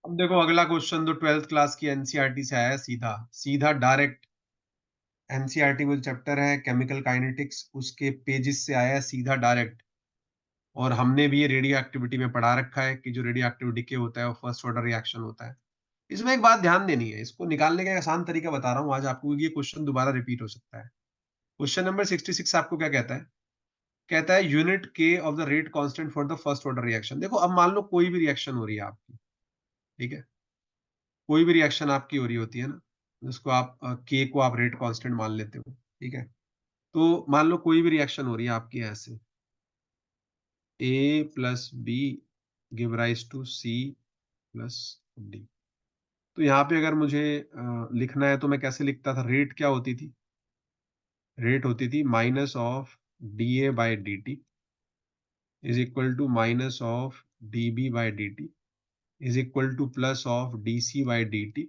अब देखो अगला क्वेश्चन तो 12th क्लास की एनसीईआरटी से आया है, सीधा सीधा डायरेक्ट। एनसीईआरटी वो चैप्टर है केमिकल काइनेटिक्स, उसके पेजेस से आया है सीधा डायरेक्ट। और हमने भी ये रेडियो एक्टिविटी में पढ़ा रखा है कि जो रेडियो एक्टिविटी के होता है वो फर्स्ट ऑर्डर रिएक्शन होता है। इसमें एक बात ध्यान देनी है, इसको निकालने का एक आसान तरीका बता रहा हूँ आज आपको, ये क्वेश्चन दोबारा रिपीट हो सकता है। क्वेश्चन नंबर 66 आपको क्या कहता है? कहता है यूनिट के of the rate constant for the first order reaction. देखो अब मान लो कोई भी रिएक्शन हो रही है आपकी, ठीक है, कोई भी रिएक्शन आपकी हो रही होती है ना, जिसको आप के को आप रेट कांस्टेंट मान लेते हो, ठीक है। तो मान लो कोई भी रिएक्शन हो रही है आपकी ऐसे, A plus B give rise to C plus D. तो यहाँ पे अगर मुझे लिखना है तो मैं कैसे लिखता था? रेट क्या होती थी? रेट होती थी minus of D A by D T is equal to minus of D B by D T is equal to plus of D C by D T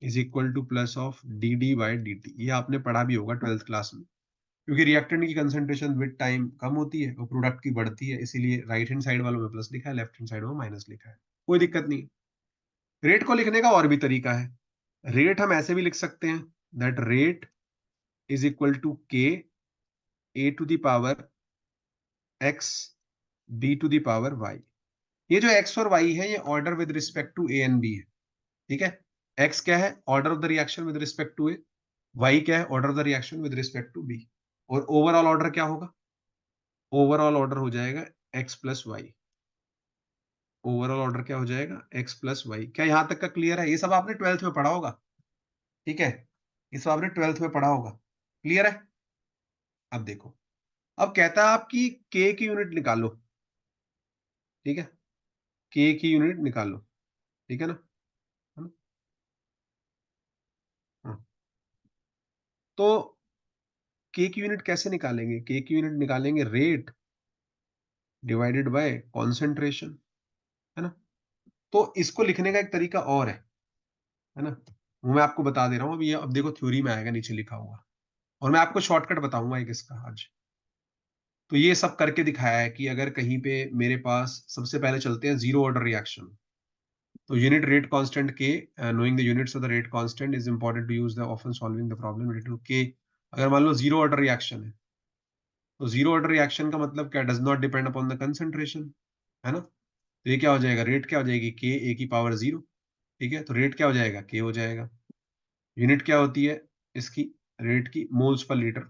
is equal to plus of D D by D T. ये आपने पढ़ा भी होगा 12th class में। क्योंकि reactant की concentration with time कम होती है और प्रोडक्ट की बढ़ती है, इसीलिए राइट हैंड साइड वालों में प्लस लिखा है, लेफ्ट हैंड साइड में माइनस लिखा है। कोई दिक्कत नहीं। रेट को लिखने का और भी तरीका है। रेट हम ऐसे भी लिख सकते हैं, that rate is equal to K A to the power X B to the power Y. ये जो एक्स और वाई है ये order with respect to A and B है, ठीक है। एक्स क्या है? Order of the reaction with respect to A. Y क्या है? Order of the reaction with respect to B. और ओवरऑल ऑर्डर क्या होगा? ओवरऑल ऑर्डर हो जाएगा X plus Y. Overall order क्या हो जाएगा? X plus Y. क्या यहां तक का क्लियर है? ये सब आपने 12th में पढ़ा होगा, ठीक है, ये सब आपने 12th में पढ़ा होगा। क्लियर है? अब देखो, अब कहता है आपकी के की यूनिट निकालो, ठीक है, के की यूनिट निकालो, ठीक है ना, है ना? हाँ। तो के की यूनिट कैसे निकालेंगे? के की यूनिट निकालेंगे रेट डिवाइडेड बाय कॉन्सेंट्रेशन, है ना। तो इसको लिखने का एक तरीका और है ना, वो मैं आपको बता दे रहा हूँ। अब ये अब देखो थ्योरी में आएगा नीचे लिखा हुआ, और मैं आपको शॉर्टकट बताऊंगा एक इसका आज। तो ये सब करके दिखाया है कि अगर कहीं पे मेरे पास, सबसे पहले चलते हैं जीरो ऑर्डर रिएक्शन। तो unit rate constant K, knowing the units of the rate constant is important to use the often solving the problem related to K. अगर मान लो जीरो ऑर्डर रिएक्शन है, तो जीरो ऑर्डर रिएक्शन का मतलब क्या? Does not depend upon the concentration, है ना। तो ये क्या हो जाएगा? रेट क्या हो जाएगी? के ए की पावर जीरो, ठीक है। तो रेट क्या हो जाएगा? के हो जाएगा। यूनिट क्या होती है इसकी? रेट की मोल्स पर लीटर,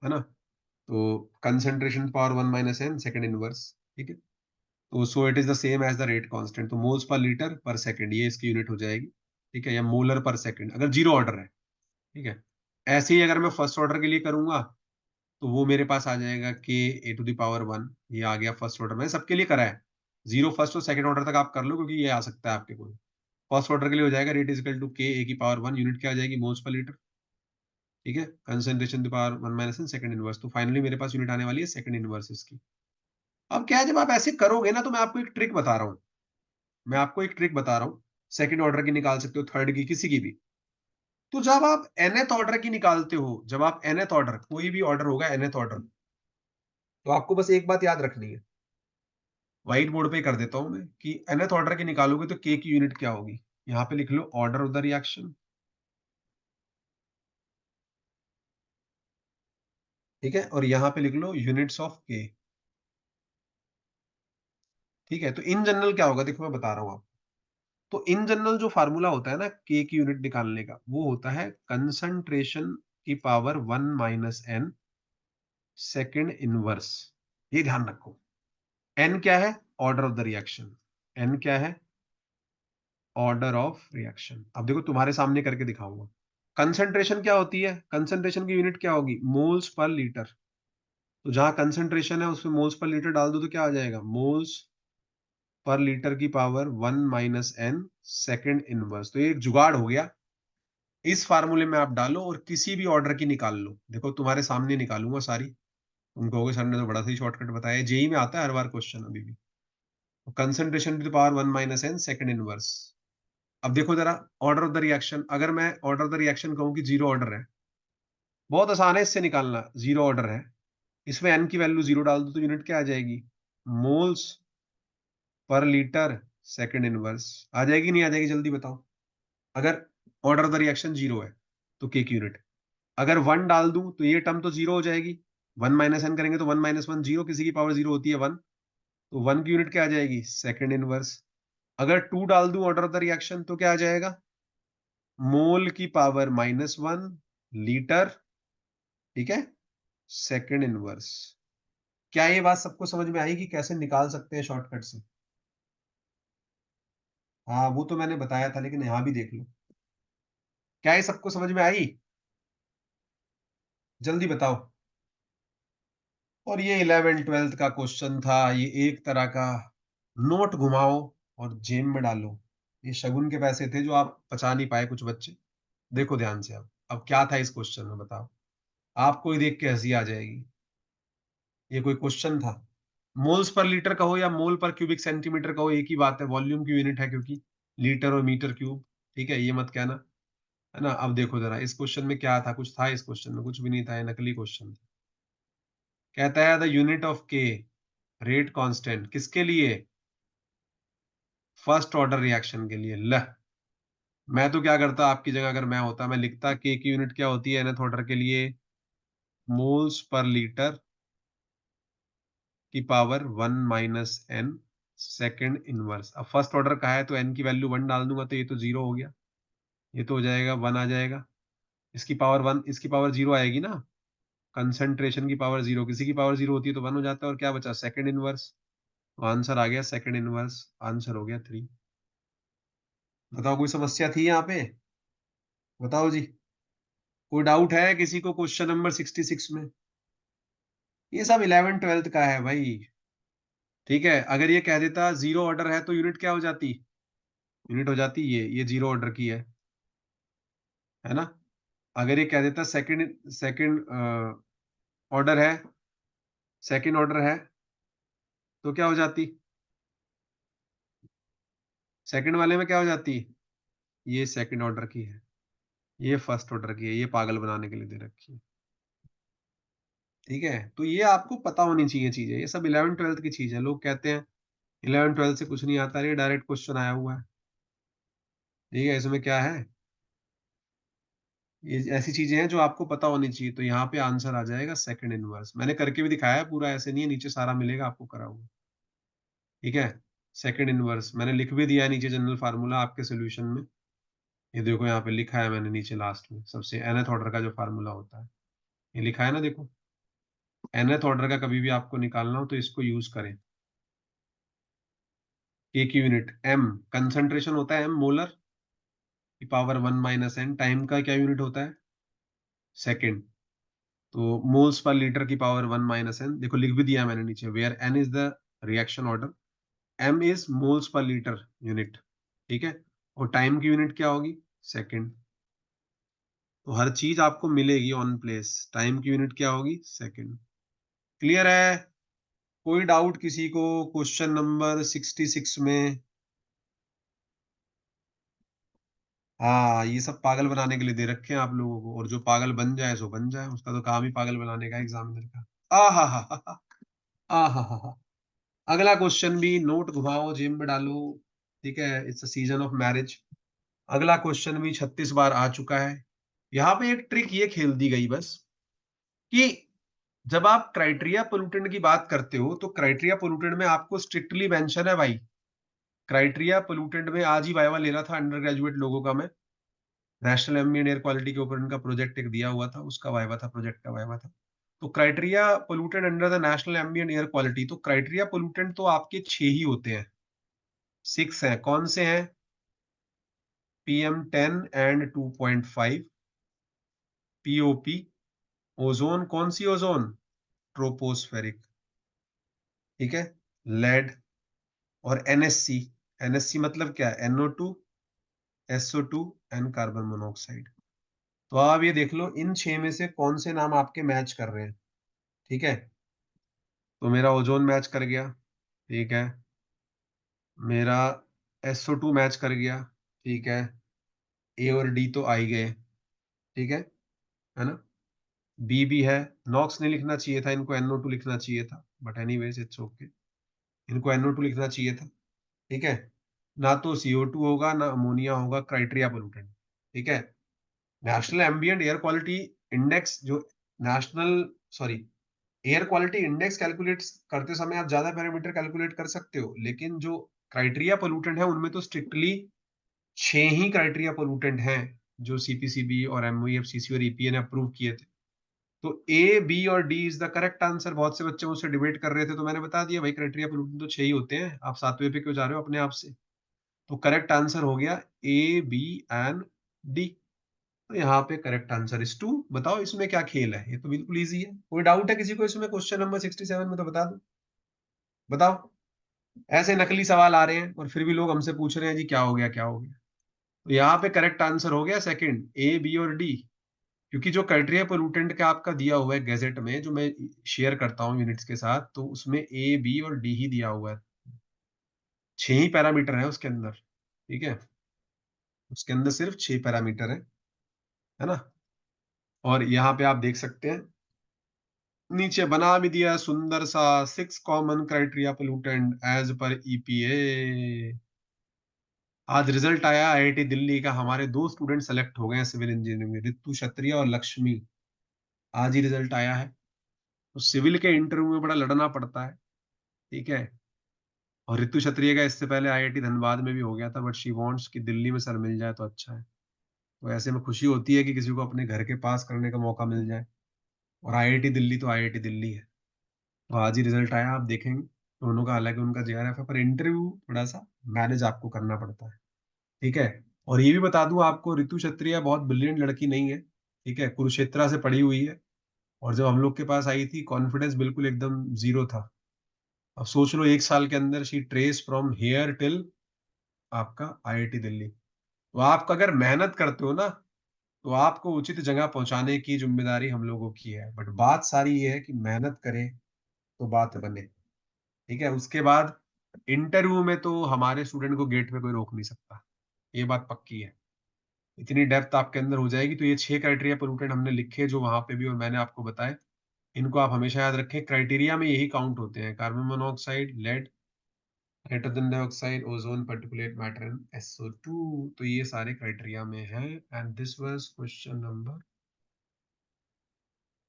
है ना। तो concentration power 1 - n second inverse, ठीक है। तो so it is the same as the rate constant. तो moles per litre per second ये इसकी यूनिट हो जाएगी, ठीक है, या मोलर पर सेकंड अगर जीरो ऑर्डर है, ठीक है। ऐसे ही अगर मैं फर्स्ट ऑर्डर के लिए करूंगा तो वो मेरे पास आ जाएगा के ए टू द पावर 1। ये आ गया फर्स्ट ऑर्डर। मैंने सबके लिए करा है, जीरो फर्स्ट और सेकंड ऑर्डर तक आप कर लो, क्योंकि ये आ सकता है आपके कोई। फर्स्ट ऑर्डर के लिए हो जाएगा रेट इजिकल टू के ए की पावर 1, यूनिट क्या आ जाएगी? मोल्स पर लीटर, ठीक है, concentration power 1 - n second inverse. तो फाइनली मेरे पास यूनिट आने वाली है सेकंड इनवर्स इसकी। अब क्या है, जब आप ऐसे करोगे ना, तो मैं आपको एक ट्रिक बता रहा हूँ, मैं आपको एक ट्रिक बता रहा हूँ। सेकंड ऑर्डर की निकाल सकते हो, थर्ड की, किसी की भी। तो जब आप nth ऑर्डर की निकालते हो, जब आप nth ऑर्डर, कोई भी ऑर्डर होगा nth ऑर्डर, तो आपको बस एक बात याद रखनी है। व्हाइट बोर्ड पे कर देता हूं मैं कि nth ऑर्डर की निकालोगे तो के की यूनिट क्या होगी। यहां पे लिख लो ऑर्डर ऑफ द रिएक्शन, ठीक है, और यहां पे लिख लो यूनिट्स ऑफ के, ठीक है। तो इन जनरल क्या होगा, देखो मैं बता रहा हूं आपको। तो इन जनरल जो फार्मूला होता है ना के की यूनिट निकालने का, वो होता है कंसंट्रेशन की पावर 1 - n सेकेंड इनवर्स। ये ध्यान रखो। एन क्या है? Order of the reaction. N क्या है? Order of reaction. अब देखो तुम्हारे सामने करके दिखाऊंगा। कंसंट्रेशन क्या होती है? कंसंट्रेशन की यूनिट क्या होगी? Moles per litre. तो जहां कंसंट्रेशन है उसमें मोल्स पर लीटर डाल दो तो क्या आ जाएगा? मोल्स पर लीटर की पावर 1 - n सेकेंड इनवर्स। तो ये एक जुगाड़ हो गया। इस फार्मूले में आप डालो और किसी भी ऑर्डर की निकाल लो। देखो तुम्हारे सामने निकालूंगा सारी, तुम कहोगे सर ने तो बड़ा सही शॉर्टकट बताया। जेई में आता है हर बार क्वेश्चन अभी भी। Concentration to the power 1 - n second inverse. अब देखो जरा, ऑर्डर ऑफ द रिएक्शन, अगर मैं ऑर्डर ऑफ द रिएक्शन कहूं कि जीरो ऑर्डर है, बहुत आसान है इससे निकालना। जीरो ऑर्डर है, इसमें एन की वैल्यू जीरो डाल दो तो यूनिट क्या आ जाएगी? Moles per litre second inverse. आ जाएगी नहीं आ जाएगी जल्दी बताओ। अगर ऑर्डर ऑफ द रिएक्शन 0 है तो के की यूनिट, अगर 1 डाल दूं तो ये टर्म तो 0 हो जाएगी, 1 माइनस एन करेंगे तो 1 माइनस 1 0, किसी की पावर 0 होती है 1, तो 1 की यूनिट क्या आ जाएगी, सेकंड इनवर्स। अगर 2 डाल दूं ऑर्डर ऑफ द रिएक्शन तो क्या आ जाएगा, मोल की पावर -1 लीटर, ठीक है, सेकंड इनवर्स। क्या ये बात सबको समझ में आई कि कैसे निकाल सकते हैं शॉर्टकट से? हाँ वो तो मैंने बताया था, लेकिन यहां भी देख लो। क्या ये सबको समझ में आई? जल्दी बताओ। और ये 11th-12th का क्वेश्चन था, ये एक तरह का नोट घुमाओ और जेब में डालो। ये शगुन के पैसे थे जो आप बचा नहीं पाए कुछ बच्चे। देखो ध्यान से। अब क्या था इस क्वेश्चन में बताओ। आपको ही देख के हंसी आ जाएगी। ये कोई क्वेश्चन था? मोल्स पर लीटर कहो या मोल पर क्यूबिक सेंटीमीटर कहो, एक ही बात है, वॉल्यूम की यूनिट है, क्योंकि लीटर और मीटर क्यूब। ठीक है, ये मत कहना, है ना। अब देखो जरा इस क्वेश्चन में क्या था, कुछ था इस क्वेश्चन में? कुछ भी नहीं था, ये नकली क्वेश्चन था। कहता है द यूनिट ऑफ के रेट कांस्टेंट, किसके लिए, फर्स्ट ऑर्डर रिएक्शन के लिए। ल मैं तो क्या करता, आपकी जगह अगर मैं होता, मैं लिखता के की यूनिट क्या होती है nth ऑर्डर के लिए, मोल्स पर लीटर की power 1 minus N second inverse. अब फर्स्ट ऑर्डर का है तो एन की वैल्यू 1 डाल दूंगा तो ये तो 0 हो गया, ये तो हो जाएगा 1 आ जाएगा। इसकी पावर 1, इसकी पावर 0 आएगी ना, कंसंट्रेशन की पावर 0, किसी की पावर 0 होती है तो 1 हो जाता है, और क्या बचा, सेकंड इनवर्स। तो आंसर आ गया सेकंड इनवर्स, आंसर हो गया 3। बताओ कोई समस्या थी यहाँ पे? बताओ जी। कोई डाउट है किसी को क्वेश्चन नंबर 66 में? ये सब 11th-12th का है भाई। ठीक है, अगर ये कह देता 0 ऑर्डर है तो यूनिट क्या हो जाती, यूनिट हो जाती ये 0 ऑर्डर की है ना। अगर ये कह देता सेकंड सेकंड ऑर्डर है, सेकंड ऑर्डर है, तो क्या हो जाती, सेकंड वाले में क्या हो जाती, ये सेकंड ऑर्डर की है, ये फर्स्ट ऑर्डर की है, ये पागल बनाने के लिए दे रखी है। ठीक है, तो ये आपको पता होनी चाहिए चीजें, ये सब 11th-12th की चीज है। लोग कहते हैं 11th-12th से कुछ नहीं आता, ये डायरेक्ट क्वेश्चन आया हुआ है। ठीक है, इसमें क्या है, ये ऐसी चीजें हैं जो आपको पता होनी चाहिए। तो यहाँ पे आंसर आ जाएगा सेकंड इनवर्स। मैंने करके भी दिखाया है पूरा, ऐसे नहीं है, नीचे सारा मिलेगा आपको करा हुआ। ठीक है, सेकंड इनवर्स मैंने लिख भी दिया है नीचे, जनरल फार्मूला आपके सोल्यूशन में। ये देखो यहाँ पे लिखा है मैंने नीचे लास्ट में, सबसे nth ऑर्डर का जो फार्मूला होता है, ये लिखा है ना, देखो। nth ऑर्डर का कभी भी आपको निकालना हो तो इसको यूज करें। के की यूनिट m, कंसंट्रेशन होता है m, मोलर की पावर 1 माइनस एन, टाइम का क्या यूनिट होता है, सेकेंड, तो मोल्स पर लीटर की पावर 1 माइनस एन। देखो लिख भी दिया मैंने नीचे, where N is the reaction order, M is moles per litre unit. ठीक है, और टाइम की यूनिट क्या होगी, सेकेंड। तो हर चीज आपको मिलेगी ऑन प्लेस, टाइम की यूनिट क्या होगी, सेकेंड। क्लियर है? कोई डाउट किसी को क्वेश्चन नंबर 66 में? हाँ, ये सब पागल बनाने के लिए दे रखे हैं आप लोगों को, और जो पागल बन जाए सो बन जाए, उसका तो काम ही पागल बनाने का एग्जामिनर का। आ हा हा हा, आ हा हा। अगला क्वेश्चन भी नोट घुमाओ जेब में डालो। ठीक है, it's a season of marriage. अगला क्वेश्चन भी 36 बार आ चुका है। यहाँ पे एक ट्रिक ये खेल दी गई बस, कि जब आप क्राइटेरिया पोल्यूटेंट की बात करते हो तो क्राइटेरिया पोल्यूटेंट में आपको स्ट्रिक्टली मेंशन है भाई। क्राइटेरिया पोल्यूटेंट में आज ही वाइवा ले रहा था अंडर ग्रेजुएट लोगों का मैं, नेशनल एम्बिएंट एयर क्वालिटी के ऊपर उनका प्रोजेक्ट एक दिया हुआ था, उसका वाइवा था, प्रोजेक्ट का वाइवा था। तो criteria pollutant under the national ambient air quality, तो क्राइटेरिया पोल्यूटेंट तो आपके 6 ही होते हैं, 6 हैं। कौन से हैं, PM10 एंड 2.5, पीओपी, ओजोन, कौन सी ओजोन, ट्रोपोस्फेरिक, ठीक है, लेड, और एनएससी। एनएससी मतलब क्या है, NO2, SO2 and carbon monoxide. तो आप ये देख लो इन 6 में से कौन से नाम आपके मैच कर रहे हैं। ठीक है, तो मेरा ओजोन मैच कर गया, ठीक है, मेरा SO2 मैच कर गया, ठीक है, ए और डी तो आ ही गए, ठीक है ना। बी भी है, नॉक्स नहीं लिखना चाहिए था, इनको NO2 लिखना चाहिए था, बट एनीवेज इट्स ओके, इनको NO2 लिखना चाहिए था। ठीक है, ना तो CO2 होगा, ना अमोनिया होगा, क्राइटेरिया पोल्यूटेंट। ठीक है। National ambient air quality index जो national sorry air quality index calculate करते समय आप ज्यादा पैरामीटर कैलकुलेट कर सकते हो, लेकिन जो क्राइटेरिया पोल्यूटेंट है उनमें तो स्ट्रिक्टली 6 ही क्राइटेरिया पोल्यूटेंट हैं जो CPCB और MOEFCC और EPA ने अप्रूव किए थे। तो A, B और D is the correct answer. बहुत से बच्चे मुझसे डिबेट कर रहे थे तो मैंने बता दिया भाई क्राइटेरिया पोल्यूटेंट तो 6 ही होते हैं, आप 7वें पे क्यों जा रहे हो अपने आप से। तो करेक्ट आंसर हो गया A, B एंड D। तो यहाँ पे करेक्ट आंसर इज 2। बताओ इसमें क्या खेल है, ये तो बिल्कुल इजी है। कोई डाउट है किसी को इसमें क्वेश्चन नंबर 67 में तो बता दो। बताओ। ऐसे नकली सवाल आ रहे हैं और फिर भी लोग हमसे पूछ रहे हैं जी क्या हो गया क्या हो गया। तो यहाँ पे करेक्ट आंसर हो गया सेकंड, A, B और D। क्योंकि जो क्राइटेरिया पोल्यूटेंट का आपका दिया हुआ है गैजेट में, जो मैं शेयर करता हूँ यूनिट्स के साथ, तो उसमें A, B और D ही दिया हुआ है। 6 ही पैरामीटर है उसके अंदर। ठीक है। उसके अंदर सिर्फ 6 पैरामीटर है ना। और यहाँ पे आप देख सकते हैं नीचे बना भी दिया सुंदर सा 6 common criteria pollutant as per EPA। आज रिजल्ट आया IIT दिल्ली का, हमारे 2 स्टूडेंट सेलेक्ट हो गए हैं सिविल इंजीनियरिंग में, ऋतु क्षत्रिय और लक्ष्मी। आज ही रिजल्ट आया है। तो सिविल के इंटरव्यू में बड़ा लड़ना पड़ता है। ठीक है। और ऋतु क्षत्रिय का इससे पहले IIT धनबाद में भी हो गया था, बट शी वांट्स कि दिल्ली में सर मिल जाए तो अच्छा है। तो ऐसे में खुशी होती है कि किसी को अपने घर के पास करने का मौका मिल जाए। और IIT दिल्ली तो IIT दिल्ली है। तो आज ही रिजल्ट आया, आप देखेंगे दोनों का। हालांकि उनका JRF है, पर इंटरव्यू थोड़ा सा मैनेज आपको करना पड़ता है। ठीक है। और ये भी बता दूं आपको, ऋतु क्षत्रिय बहुत ब्रिलियंट लड़की नहीं है। ठीक है। कुरुक्षेत्रा से पढ़ी हुई है। और जब हम लोग के पास आई थी कॉन्फिडेंस बिल्कुल एकदम जीरो था। अब सोच लो 1 साल के अंदर she trace from here till आपका IIT दिल्ली। तो आप अगर मेहनत करते हो ना, तो आपको उचित जगह पहुंचाने की जिम्मेदारी हम लोगों की है। बट बात सारी ये है कि मेहनत करें तो बात बने। ठीक है। उसके बाद इंटरव्यू में तो हमारे स्टूडेंट को गेट पे कोई रोक नहीं सकता। ये बात पक्की है। इतनी डेप्थ आपके अंदर हो जाएगी। तो ये 6 क्राइटेरिया पोल्यूटेंट हमने लिखे जो वहां पे भी और मैंने आपको बताए। इनको आप हमेशा याद रखें। क्राइटेरिया में यही काउंट होते हैं, carbon monoxide, lead, nitrogen dioxide, ozone, particulate matter and SO2। तो ये सारे क्राइटेरिया में है। And this was question number,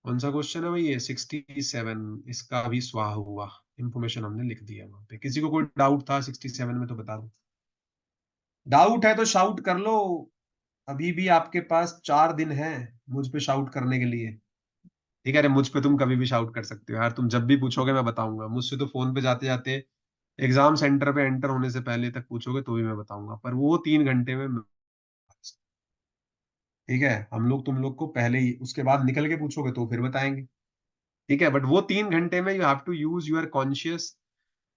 कौन सा क्वेश्चन है भाई, ये 67। इसका भी स्वाहा हुआ। इंफॉर्मेशन हमने लिख दिया वहां पे। किसी को कोई डाउट था 67 में तो बता दो। डाउट है तो शाउट कर लो। अभी भी आपके पास 4 दिन है मुझ पे शाउट करने के लिए। ठीक है। अरे मुझ पे तुम कभी भी शाउट कर सकते हो यार, तुम जब भी पूछोगे मैं बताऊंगा। मुझसे तो फोन पे जाते जाते एग्जाम सेंटर पे एंटर होने से पहले तक पूछोगे तो भी मैं बताऊंगा, पर वो 3 घंटे में ठीक है। हम लोग तुम लोग को पहले ही, उसके बाद निकल के पूछोगे तो फिर बताएंगे। ठीक है। बट वो 3 घंटे में you have to use your conscious,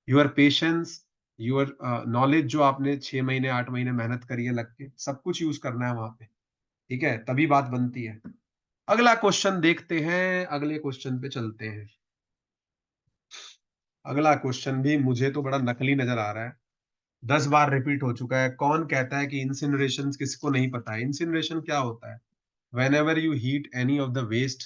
your patience, your knowledge, जो आपने 6 महीने 8 महीने मेहनत करी है लग के, सब कुछ यूज करना है वहां पे। ठीक है। तभी बात बनती है। अगला क्वेश्चन देखते हैं, अगले क्वेश्चन पे चलते हैं। अगला क्वेश्चन भी मुझे तो बड़ा नकली नजर आ रहा है। 10 बार रिपीट हो चुका है। कौन कहता है कि इंसिनरेशन, किसको नहीं पता है इंसिनरेशन क्या होता है। Whenever you heat any of the waste,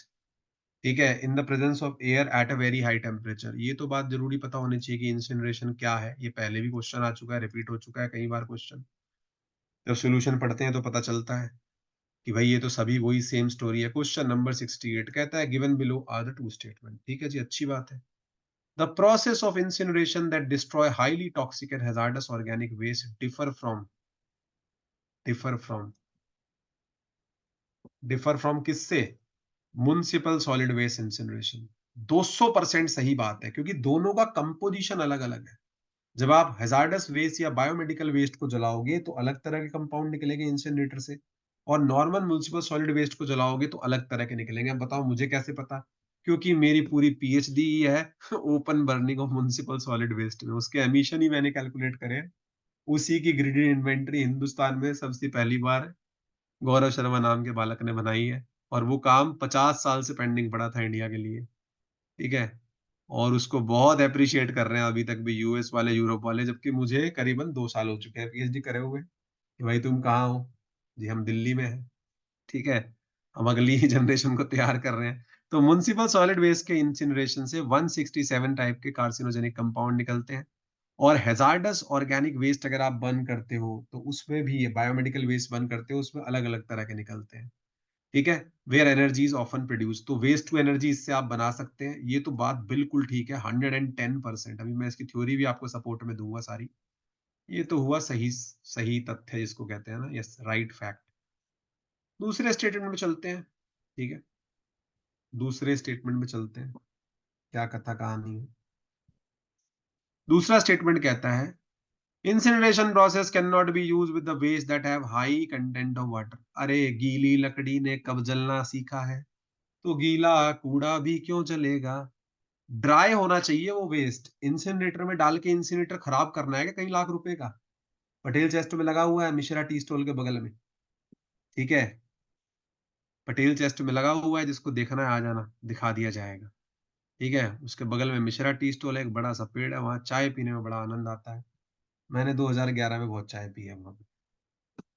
ठीक है, in the presence of air at a very high temperature. ये तो बात जरूरी पता होनी चाहिए कि इंसिनरेशन क्या है। ये पहले भी क्वेश्चन आ चुका है, रिपीट हो चुका है कई बार क्वेश्चन। जब सोल्यूशन पढ़ते हैं तो पता चलता है कि भाई ये तो सभी वही सेम स्टोरी है। क्वेश्चन नंबर 68 कहता है given below are the two statement. ठीक है जी, अच्छी बात है। The process of incineration that destroy highly toxic and hazardous organic waste differ from किससे? Municipal solid waste incineration. 200% सही बात है, क्योंकि दोनों का कंपोजिशन अलग अलग है। जब आप हैजार्डस वेस्ट या बायोमेडिकल वेस्ट को जलाओगे तो अलग तरह के कंपाउंड निकलेंगे इंसिनरेटर से, और नॉर्मल म्युनिसिपल सॉलिड वेस्ट को जलाओगे तो अलग तरह के निकलेंगे। अब बताओ मुझे कैसे पता? क्योंकि मेरी पूरी PhD ही है open burning of municipal solid waste में, उसके एमिशन ही मैंने कैलकुलेट करे हैं। उसी की ग्रिडेड इन्वेंटरी हिंदुस्तान में सबसे पहली बार गौरव शर्मा नाम के बालक ने बनाई है। और वो काम 50 साल से पेंडिंग पड़ा था इंडिया के लिए। ठीक है। और उसको बहुत अप्रिशिएट कर रहे हैं अभी तक भी US वाले, यूरोप वाले, जबकि मुझे करीबन 2 साल हो चुके हैं PhD करे हुए कि भाई तुम कहाँ हो। जी हम दिल्ली में हैं। ठीक है। हम अगली जनरेशन को तैयार कर रहे हैं। तो म्युनिसिपल सॉलिड वेस्ट के इंसिनरेशन से 167 टाइप के कार्सिनोजेनिक कंपाउंड निकलते हैं। और हैजार्डस ऑर्गेनिक वेस्ट अगर आप बर्न करते हो तो उसमें भी, बायोमेडिकल वेस्ट बर्न करते हो उसमें अलग अलग तरह के निकलते हैं, ठीक है। Where energy is often produce, तो वेस्ट टू एनर्जी इससे आप बना सकते हैं, ये तो बात बिल्कुल ठीक है 110%। अभी मैं इसकी थ्योरी भी आपको सपोर्ट में दूंगा सारी। ये तो हुआ सही सही तथ्य जिसको कहते हैं ना, यस राइट फैक्ट। दूसरे स्टेटमेंट में चलते हैं, ठीक है, दूसरे स्टेटमेंट में चलते हैं, क्या कथा कहानी है। दूसरा स्टेटमेंट कहता है incineration process can not be use with the waste that have high content of water. अरे गीली लकड़ी ने कब जलना सीखा है, तो गीला कूड़ा भी क्यों जलेगा। ड्राई होना चाहिए वो वेस्ट, इंसिनरेटर में डाल के इंसिनरेटर खराब करना है क्या कई लाख रुपए का। पटेल चेस्ट में लगा हुआ है मिश्रा टी स्टॉल के बगल में, ठीक है, पटेल चेस्ट में लगा हुआ है, जिसको देखना है आ जाना, दिखा दिया जाएगा, ठीक है। उसके बगल में मिश्रा टी स्टॉल है, एक बड़ा सा पेड़ है, वहां चाय पीने में बड़ा आनंद आता है। मैंने 2011 में बहुत चाय पी है वहां पे,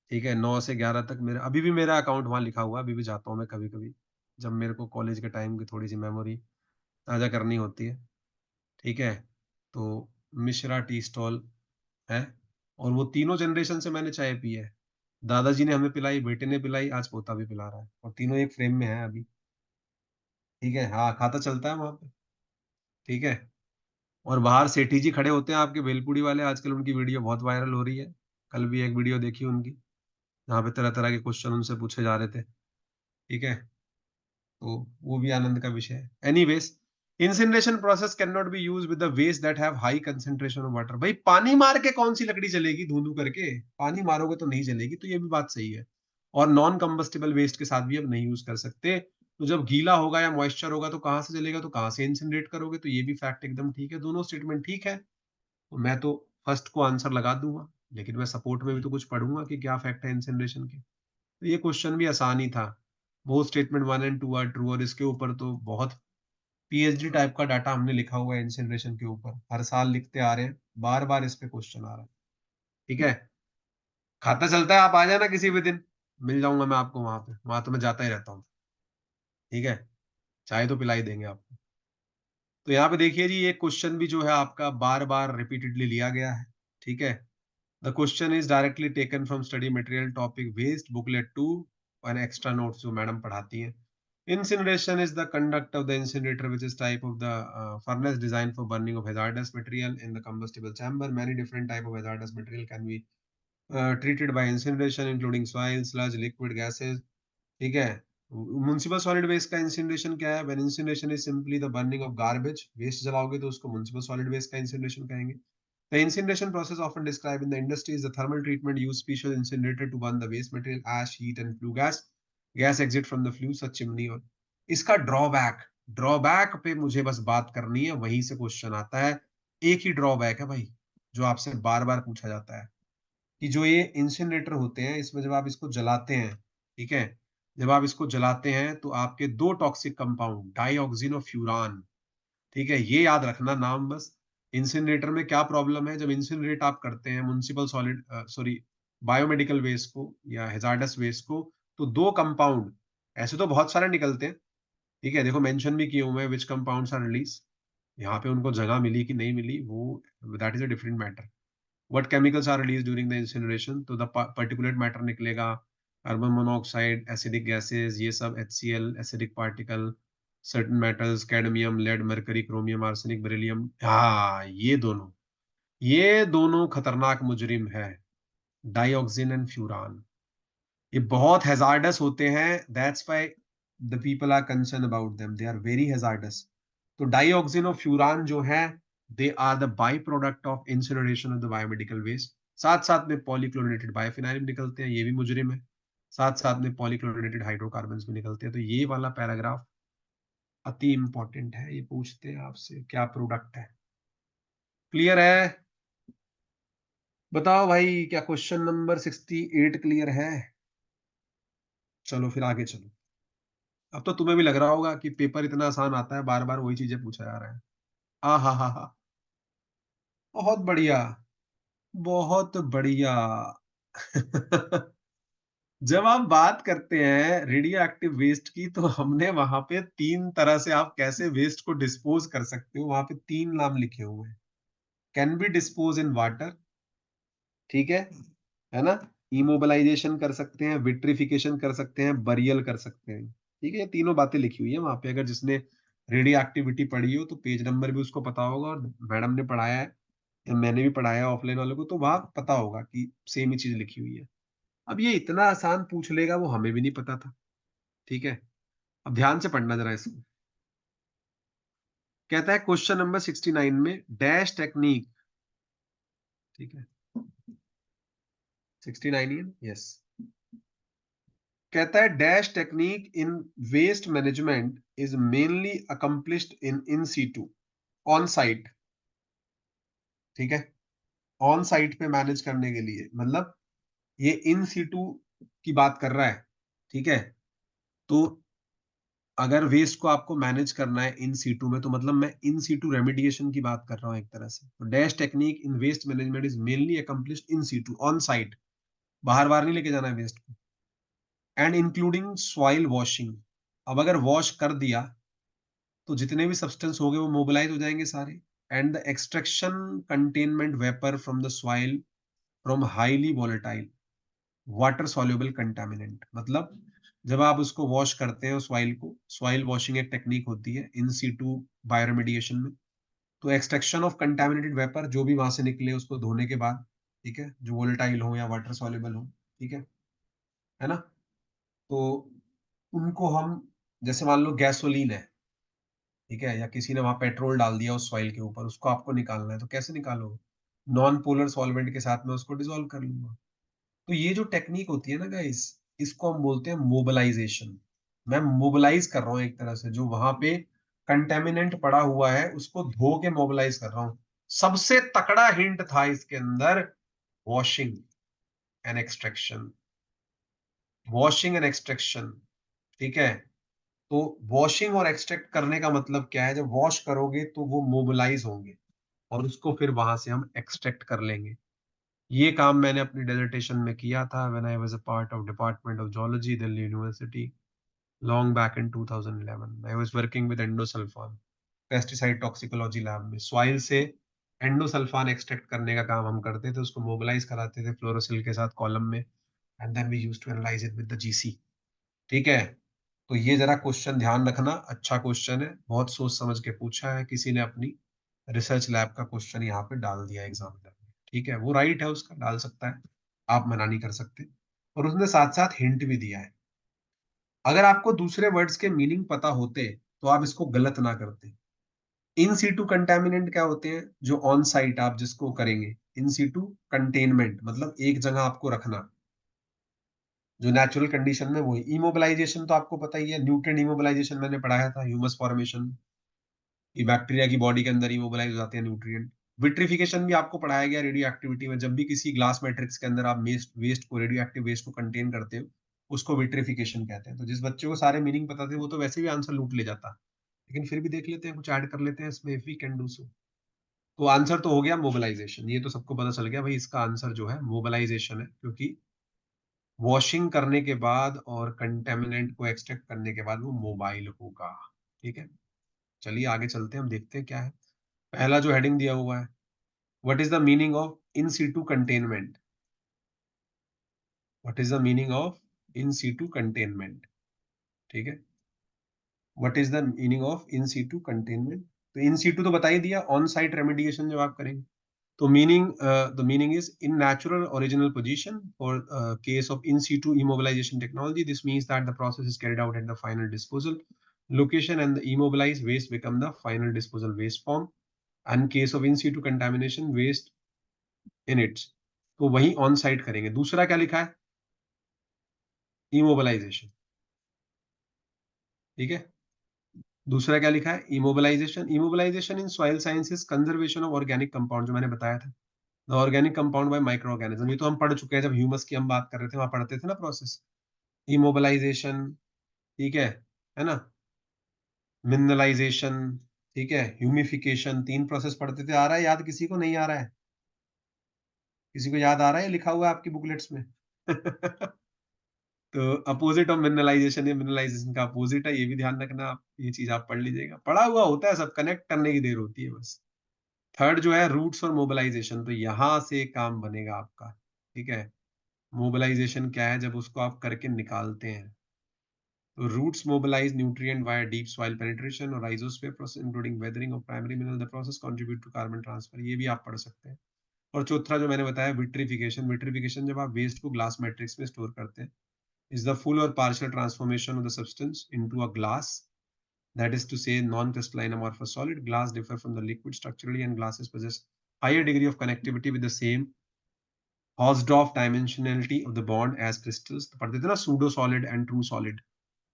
ठीक है। 9 से 11 तक मेरा, अभी भी मेरा अकाउंट वहां लिखा हुआ है, अभी भी जाता हूँ मैं कभी कभी, जब मेरे को कॉलेज के टाइम की थोड़ी सी मेमोरी ताजा करनी होती है, ठीक है। तो मिश्रा टी स्टॉल है, और वो तीनों जनरेशन से मैंने चाय पी है। दादाजी ने हमें पिलाई, बेटे ने पिलाई, आज पोता भी पिला रहा है, और तीनों एक फ्रेम में है अभी, ठीक है। हाँ, खाता चलता है वहां पे, ठीक है। और बाहर सेठी जी खड़े होते हैं आपके भेलपूरी वाले, आजकल उनकी वीडियो बहुत वायरल हो रही है। कल भी एक वीडियो देखी उनकी, जहाँ पे तरह तरह के क्वेश्चन उनसे पूछे जा रहे थे, ठीक है। तो वो भी आनंद का विषय है। Anyways, incineration process can not be use with the waste that have high concentration of water. भाई पानी मार के कौन सी लकड़ी जलेगी धुंधु करके, पानी मारोगे तो नहीं जलेगी, तो ये भी बात सही है। और नॉन कंबस्टिबल वेस्ट के साथ भी अब नहीं यूज कर सकते, तो जब गीला होगा या मॉइस्चर होगा तो कहाँ से जलेगा, तो कहाँ से इंसिनरेट करोगे, तो ये भी फैक्ट एकदम ठीक है, दोनों स्टेटमेंट ठीक है। तो मैं तो फर्स्ट को आंसर लगा दूंगा, लेकिन मैं सपोर्ट में भी तो कुछ पढ़ूंगा कि क्या फैक्ट है इंसिनरेशन के। तो ये क्वेश्चन भी आसान ही था, वो स्टेटमेंट 1 और 2 आर ट्रू, और इसके ऊपर तो बहुत पीएचडी टाइप का डाटा हमने लिखा हुआ है इंसिनरेशन के ऊपर, हर साल लिखते आ रहे हैं, बार बार इस पे क्वेश्चन आ रहा है, ठीक है। खाता चलता है, आप आ जाना किसी भी दिन, मिल जाऊंगा मैं आपको वहां पे, वहां तो मैं जाता ही रहता हूँ, ठीक है। चाय तो पिला ही देंगे आपको। तो यहाँ पे देखिए जी, ये क्वेश्चन भी जो है आपका बार बार रिपीटेडली लिया गया है, ठीक है। The question is directly taken from study material topic waste booklet 2 और एक्स्ट्रा नोट्स जो मैडम पढ़ाती हैं। Incineration is the conduct of the incinerator, which is type of the furnace designed for burning of hazardous material in the combustible chamber. Many different type of hazardous material can be treated by incineration, including soil, sludge, liquid gases. ठीक है। Municipal solid waste का incineration क्या है? When incineration is simply the burning of garbage, waste जलाओगे तो उसको municipal solid waste का incineration कहेंगे। The incineration process often described in the industry is the thermal treatment used special incinerator to burn the waste material, ash, heat and flue gas. Gas exit from the flue such chimney और इसका drawback, drawback पे मुझे बस बात करनी है, वहीं से क्वेश्चन आता है। एक ही ड्रॉबैक है भाई, जो आपसे बार बार पूछा जाता है, कि जो ये इंसिनरेटर होते हैं इसमें जब आप इसको जलाते हैं, ठीक है, जब आप इसको जलाते हैं तो आपके दो टॉक्सिक कंपाउंड डाइऑक्सिन और फ्यूरान, ठीक है, ये याद रखना नाम बस। इंसिनरेटर में क्या प्रॉब्लम है, जब इंसिनरेट आप करते हैं municipal solid sorry biomedical waste को या हेजार्डस वेस्ट को, तो दो कंपाउंड, ऐसे तो बहुत सारे निकलते हैं, ठीक है, देखो मेंशन भी किए हुए हैं विच कंपाउंड्स आर रिलीज। यहाँ पे उनको जगह मिली कि नहीं मिली वो, that is a different matter. What chemicals are release during the incineration, तो द पर्टिकुलेट मैटर निकलेगा, कार्बन मोनोऑक्साइड, एसिडिक गैसेस, ये सब, HCl, acidic particle, certain metals, cadmium, lead, mercury, chromium, arsenic, beryllium. हाँ, ये दोनों खतरनाक मुजरिम है, डाइऑक्सिन एंड फ्यूरान। ये बहुत हैजार्डस होते हैं, that's why the people are concern about them, they are very hazardous. तो डाइऑक्सिन और फ्यूरान जो है, they are the by product of incineration of the biomedical waste. साथ साथ में पॉलीक्लोरिनेटेड बायोफिनाइल निकलते हैं, ये भी मुजरिम है। साथ साथ में पॉलीक्लोरिनेटेड हाइड्रोकार्बन भी निकलते हैं। तो ये वाला पैराग्राफ अति इंपॉर्टेंट है, ये पूछते हैं आपसे क्या प्रोडक्ट है। क्लियर है? बताओ भाई, क्या क्वेश्चन नंबर 68 क्लियर है? चलो फिर आगे चलो। अब तो तुम्हें भी लग रहा होगा कि पेपर इतना आसान आता है, बार बार वही चीजें पूछा जा रहा है। आ हा हा हा, बहुत बढ़िया, बहुत बढ़िया। जब आप बात करते हैं रेडियो एक्टिव वेस्ट की, तो हमने वहां पे 3 तरह से आप कैसे वेस्ट को डिस्पोज कर सकते हो, वहां पे 3 नाम लिखे हुए हैं। Can be dispose in water, ठीक है ना, इमोबिलाइजेशन कर सकते हैं, विट्रिफिकेशन कर सकते हैं, बरियल कर सकते हैं, ठीक है। ये तीनों बातें लिखी हुई है वहां पे, अगर जिसने रेडियो एक्टिविटी पढ़ी हो तो पेज नंबर भी उसको पता होगा, और मैडम ने पढ़ाया है या मैंने भी पढ़ाया है ऑफलाइन वालों को, तो वहां पता होगा कि सेम ही चीज लिखी हुई है। अब ये इतना आसान पूछ लेगा वो हमें भी नहीं पता था, ठीक है। अब ध्यान से पढ़ना जरा इसको। कहता है क्वेश्चन नंबर 69 में डैश टेक्निक, ठीक है, 69 ही है, यस। कहता है dash technique in waste management is mainly accomplished in situ, on site, ठीक है। ऑन साइट पे मैनेज करने के लिए मतलब ये इन सीटू की बात कर रहा है, ठीक है। तो अगर वेस्ट को आपको मैनेज करना है इन सीटू में, तो मतलब मैं इन सीटू रेमिडिएशन की बात कर रहा हूं एक तरह से। तो dash technique in waste management is mainly accomplished in situ, on site, बाहर बाहर नहीं लेके जाना है वेस्ट को, एंड इंक्लूडिंग सॉइल वॉशिंग। अब अगर वॉश कर दिया तो जितने भी सब्सटेंस हो गए वो मोबिलाइज हो जाएंगे सारे, and the extraction containment vapour from the soil from highly volatile water soluble contaminant. मतलब जब आप उसको वॉश करते हैं सॉइल को, सॉइल वॉशिंग एक टेक्निक होती है इन सीटू बायोरेमिडिएशन में, तो एक्सट्रैक्शन ऑफ कंटामिनेटेड वेपर जो भी वहां से निकले उसको धोने के बाद, ठीक है, जो वोलेटाइल हो या वाटर सॉल्युबल हो, ठीक है ना। तो उनको हम, जैसे मान लो गैसोलीन है, ठीक है, या किसी ने वहां पेट्रोल डाल दिया उस सॉइल के ऊपर, उसको आपको निकालना है, तो कैसे निकालोगे? नॉन पोलर सॉल्वेंट के साथ में उसको डिसॉल्व कर लूंगा। तो ये जो टेक्निक होती है ना गाइस, इसको हम बोलते हैं मोबिलाइजेशन। मैं मोबिलाइज कर रहा हूँ एक तरह से, जो वहां पे कंटेमिनेंट पड़ा हुआ है उसको धो के मोबिलाइज कर रहा हूँ। सबसे तकड़ा हिंट था इसके अंदर washing and extraction, washing and extraction, ठीक है। तो वॉशिंग और एक्सट्रैक्ट करने का मतलब क्या है? जब वॉश करोगे तो वो मोबिलाइज होंगे और उसको फिर वहां से हम एक्सट्रैक्ट कर लेंगे। ये काम मैंने अपनी डिसर्टेशन में किया था when I was a part of department of zoology, Delhi university, long back in 2011। I was working with endosulfan, pesticide toxicology lab में। सॉइल से एंडोसल्फान एक्सट्रैक्ट करने का काम हम करते थे, उसको मोबिलाइज कराते थे फ्लोरोसिल के साथ कॉलम में, and then we used to analyse it with the GC, ठीक है। तो ये जरा क्वेश्चन ध्यान रखना, अच्छा क्वेश्चन है, बहुत सोच समझ के पूछा है किसी ने, अपनी रिसर्च लैब का क्वेश्चन यहाँ पे डाल दिया एग्जामिनर ने, ठीक है। वो राइट है, उसका डाल सकता है, आप मना नहीं कर सकते। और उसने साथ साथ हिंट भी दिया है। अगर आपको दूसरे वर्ड्स के मीनिंग पता होते तो आप इसको गलत ना करते। इन सीटू कंटेमिनेंट क्या होते हैं? जो ऑन साइट आप जिसको करेंगे। इन सीटू कंटेनमेंट मतलब एक जगह आपको रखना, जो नेचुरल कंडीशन में वो है। इमोबिलाइजेशन तो आपको पता ही है, न्यूट्रिएंट इमोबिलाइजेशन मैंने पढ़ाया था, ह्यूमस फॉर्मेशन, ये बैक्टीरिया की बॉडी के अंदर इमोबिलाइज हो जाते हैं न्यूट्रिएंट। विट्रिफिकेशन भी आपको पढ़ाया गया रेडियो एक्टिविटी में, जब भी किसी ग्लास मैट्रिक्स के अंदर आप वेस्ट वेस्ट को, रेडियो एक्टिव वेस्ट को कंटेन करते हो, उसको विट्रिफिकेशन कहते हैं। तो जिस बच्चे को सारे मीनिंग पता थे वो तो वैसे भी आंसर लूट ले जाता, लेकिन फिर भी देख लेते हैं, कुछ ऐड कर लेते हैं इसमें, if we can do so. तो आंसर तो हो गया मोबिलाइजेशन, ये तो सबको पता चल गया भाई, इसका आंसर जो है मोबिलाइजेशन है, क्योंकि वॉशिंग करने के बाद और कंटेमिनेंट को एक्सट्रैक्ट करने के बाद वो मोबाइल होगा, ठीक है। चलिए आगे चलते हैं, हम देखते हैं क्या है। पहला जो हेडिंग दिया हुआ है, what is the meaning of in situ containment, what is the meaning of in situ containment, ठीक है। What is the meaning of in situ containment? तो इन सीटू तो बता ही दिया, ऑन साइट रेमिडिएशन जब आप करेंगे। तो meaning, the meaning is in natural original position for case of in situ immobilization technology. This means that the process is carried out at the final disposal location and the immobilized waste become the final disposal waste form. And case of in situ contamination, waste in its, तो वही on site करेंगे। दूसरा क्या लिखा है? Immobilisation, ठीक है। दूसरा क्या लिखा है? Immobilisation. Immobilisation in soil sciences conservation of organic compound, जो मैंने बताया था, the organic compound by microorganism. ये तो हम पढ़ चुके हैं, जब ह्यूमस की हम बात कर रहे थे वहां पढ़ते थे ना प्रोसेस, इमोबिलाइजेशन, ठीक है ना, मिनरलाइजेशन, ठीक है, ह्यूमिफिकेशन, तीन प्रोसेस पढ़ते थे। आ रहा है याद किसी को? नहीं आ रहा है? किसी को याद आ रहा है? लिखा हुआ है आपकी बुकलेट्स में? तो अपोजिट ऑफ मिनरलाइजेशन, या मिनरलाइजेशन का अपोजिट है, ये भी ध्यान रखना आप, ये चीज आप पढ़ लीजिएगा, पढ़ा हुआ होता है सब, कनेक्ट करने की देर होती है बस। थर्ड जो है रूट्स और मोबिलाइजेशन, तो यहां से काम बनेगा आपका। ठीक है, मोबिलाइजेशन क्या है, जब उसको आप करके निकालते हैं। तो roots mobilize nutrient via deep soil penetration और rhizosphere process including weathering of primary mineral, the process contribute to carbon transfer, ये भी आप पढ़ सकते हैं। और चौथा जो मैंने बताया विट्रिफिकेशन, विट्रिफिकेशन जब आप वेस्ट को ग्लास मैट्रिक्स में स्टोर करते हैं, इज द फुल और partial transformation of the substance into a glass, that is to say non-crystalline amorphous solid. Glass differ from the liquid structurally and glasses possess higher degree of connectivity with the same Hausdorff dimensionality of the bond as crystals. तो पढ़ते थे ना pseudo solid and true solid,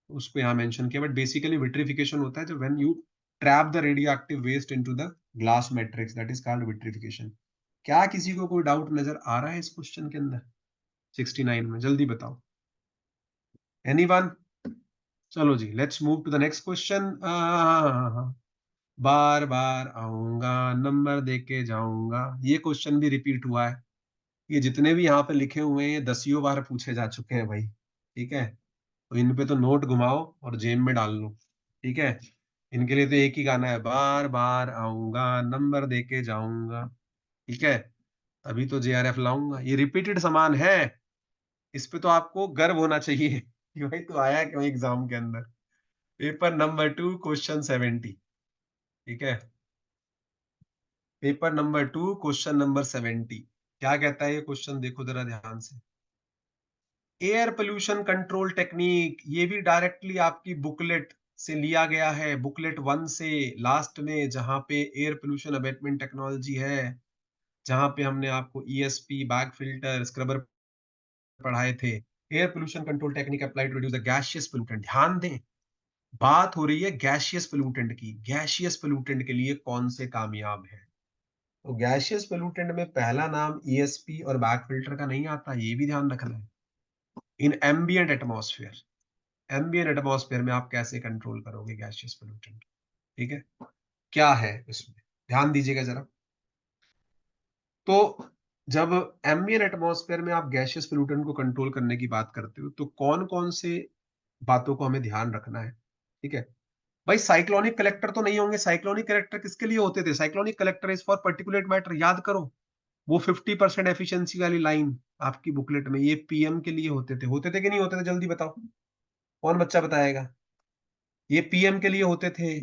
उसको यहाँ mention किया। But basically vitrification होता है जब when you trap the radioactive waste into the glass matrix, that is called vitrification. क्या किसी को कोई डाउट नजर आ रहा है इस क्वेश्चन के अंदर 69 में? जल्दी बताओ, एनीवन? चलो जी, let's move to the next question. बार बार आऊंगा नंबर दे के जाऊंगा, ये क्वेश्चन भी रिपीट हुआ है। ये जितने भी यहाँ पे लिखे हुए हैं ये 10 बार पूछे जा चुके हैं भाई। ठीक है, तो इन पे तो नोट घुमाओ और जेब में डाल लो। ठीक है, इनके लिए तो एक ही गाना है, बार बार आऊंगा नंबर दे के जाऊंगा। ठीक है, अभी तो जेआरएफ लाऊंगा। ये रिपीटेड समान है, इस पे तो आपको गर्व होना चाहिए कि भाई तो आया क्यों एग्जाम के अंदर। Paper number 2 question 70। ठीक है, पेपर नंबर 2 क्वेश्चन नंबर 70। क्या कहता है ये क्वेश्चन, देखो जरा ध्यान से। एयर पोल्यूशन कंट्रोल टेक्निक, ये भी डायरेक्टली आपकी बुकलेट से लिया गया है, बुकलेट 1 से लास्ट में, जहां पे एयर पोल्यूशन अबेटमेंट टेक्नोलॉजी है, जहां पे हमने आपको ईएसपी, बैग फिल्टर, स्क्रबर पढ़ाए थे। Air pollution control technique applied to reduce the gaseous pollutant. ध्यान दें, बात हो रही है गैसियस पोल्यूटेंट की। गैसियस पोल्यूटेंट के लिए कौन से कामयाब है? तो गैसियस पोल्यूटेंट में पहला नाम ईएसपी और बैग फिल्टर का नहीं आता, ये भी ध्यान रखना है। इन एम्बिएंट एटमॉस्फेयर, एम्बिएंट एटमॉस्फेयर में आप कैसे कंट्रोल करोगे गैसियस पोल्यूटेंट? ठीक है, क्या है इसमें, ध्यान दीजिएगा जरा। तो जब एम्बिएंट एटमॉस्फेयर में आप गैसियस पोल्यूटेंट को कंट्रोल करने की बात करते हो, तो कौन कौन से बातों को हमें ध्यान रखना है? ठीक है भाई, साइक्लोनिक कलेक्टर तो नहीं होंगे। साइक्लोनिक कलेक्टर किसके लिए होते थे? Cyclonic collector is for particulate matter, याद करो। वो 50% एफिशिएंसी वाली लाइन आपकी बुकलेट में, ये पीएम के लिए होते थे कि नहीं होते थे? जल्दी बताओ, कौन बच्चा बताएगा? ये पीएम के लिए होते थे,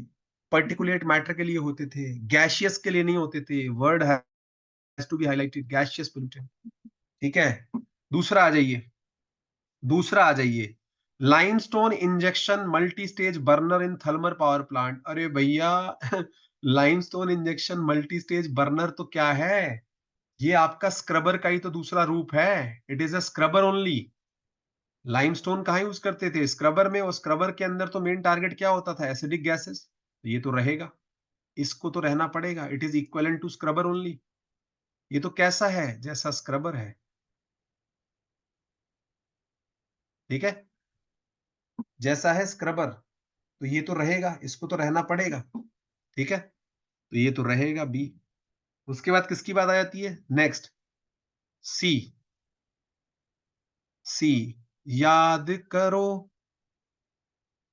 पर्टिकुलेट मैटर के लिए होते थे, गैशियस के लिए नहीं होते थे। Word has to be highlighted, gaseous pollutant. ठीक है, दूसरा आ जाइए, दूसरा आ जाइए। Limestone injection multi stage burner in thermal power plant. अरे भैया limestone injection multi stage burner तो क्या है? ये आपका स्क्रबर का ही तो दूसरा रूप है। It is a scrubber only. Limestone कहाँ यूज करते थे? स्क्रबर में। और स्क्रबर के अंदर तो मेन टारगेट क्या होता था? Acidic gases. ये तो रहेगा, इसको तो रहना पड़ेगा। It is equivalent to scrubber only. ये तो कैसा है? जैसा स्क्रबर है। ठीक है, जैसा है स्क्रबर, तो ये तो रहेगा, इसको तो रहना पड़ेगा। ठीक है, तो ये तो रहेगा बी। उसके बाद किसकी बात आ जाती है? नेक्स्ट, सी। सी, याद करो,